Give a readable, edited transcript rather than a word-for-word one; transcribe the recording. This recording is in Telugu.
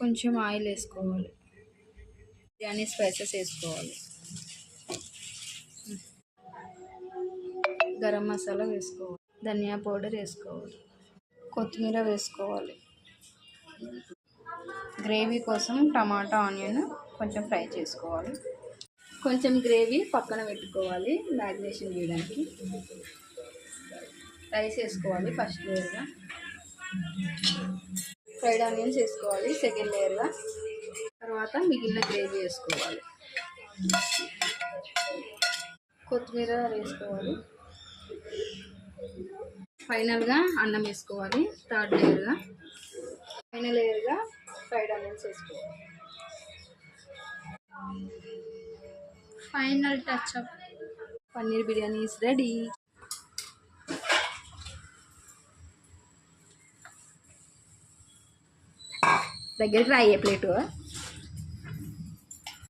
కొంచెం ఆయిల్ వేసుకోవాలి. బిర్యానీ స్పైసెస్ వేసుకోవాలి. గరం మసాలా వేసుకోవాలి. ధనియా పౌడర్ వేసుకోవాలి. కొత్తిమీర వేసుకోవాలి. గ్రేవీ కోసం టమాటా ఆనియన్ కొంచెం ఫ్రై చేసుకోవాలి. కొంచెం గ్రేవీ పక్కన పెట్టుకోవాలి మ్యారినేషన్ చేయడానికి. రైస్ వేసుకోవాలి ఫస్ట్ లేయర్గా. ఫ్రైడ్ ఆనియన్స్ వేసుకోవాలి సెకండ్ లేయర్గా. తర్వాత మిగిలిన గ్రేవీ వేసుకోవాలి. కొత్తిమీర వేసుకోవాలి. ఫైనల్గా అన్నం వేసుకోవాలి థర్డ్ లేయర్గా. ఫైనల్ లేయర్గా ఫ్రైడ్ ఆనియన్స్ వేసుకోవాలి. Final touch up. Paneer biryani is ready. దగ్గరికి రాయే ప్లేటు.